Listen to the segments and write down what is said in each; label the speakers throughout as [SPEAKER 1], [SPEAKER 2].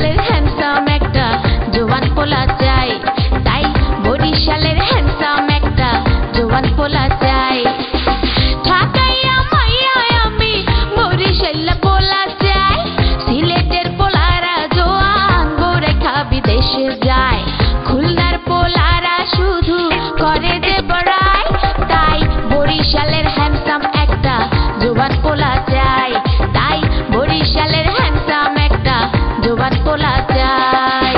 [SPEAKER 1] বরিশালের হ্যান্ডসাম একটা জোয়ান পোলা চাই, তাই বরিশালের হ্যান্ডসাম একটা জোয়ান পোলা চাই। ঢাকাইয়া মাইয়া আমি বরিশাল্লা পোলা চাই, সিলেটের পোলারা জোয়ান বোরেখা বিদেশে যায়, খুলনার পোলারা শুধু করে যে বড়াই, তাই বরিশালের হ্যান্ডসাম একটা জোয়ান পোলা চাই, তাই বরিশালের হ্যান্ডসাম একটা জোয়ান পোলা চাই।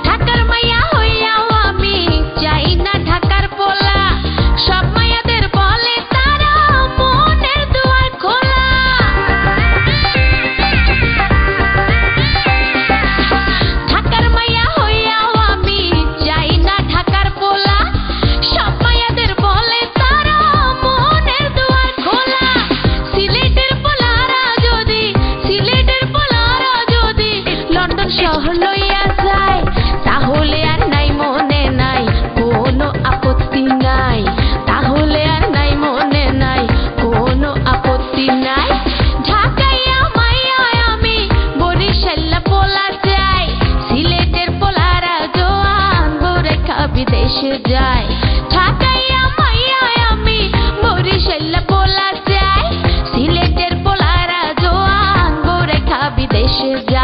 [SPEAKER 1] ঢাকার মাইয়া হইয়াও আমি চাই না ঢাকার পোলা, সব মাইয়াদের বলে তারা মনের দুয়ার খোলা। ঢাকার মাইয়া হইয়াও আমি চাই না ঢাকার পোলা, সব মাইয়াদের বলে তারা মনের দুয়ার খোলা। সিলেটের পোলারা যদি লন্ডন শহর লইয়া যায়, তাহলে আর নাই মনে নাই কোনো আপত্তি নাই, তাহলে আর নাই মনে নাই কোনো আপত্তি নাই। ঢাকাইয়া মাইয়া আমি বরিশাল্লা পোলা চাই, সিলেটের পোলারা জোয়ান বোরেখা বিদেশে যায়। ঢাকাইয়া মাইয়া আমি বরিশাল্লা পোলা চাই, সিলেটের পোলারা জোয়ান বোরেখা বিদেশে যায়।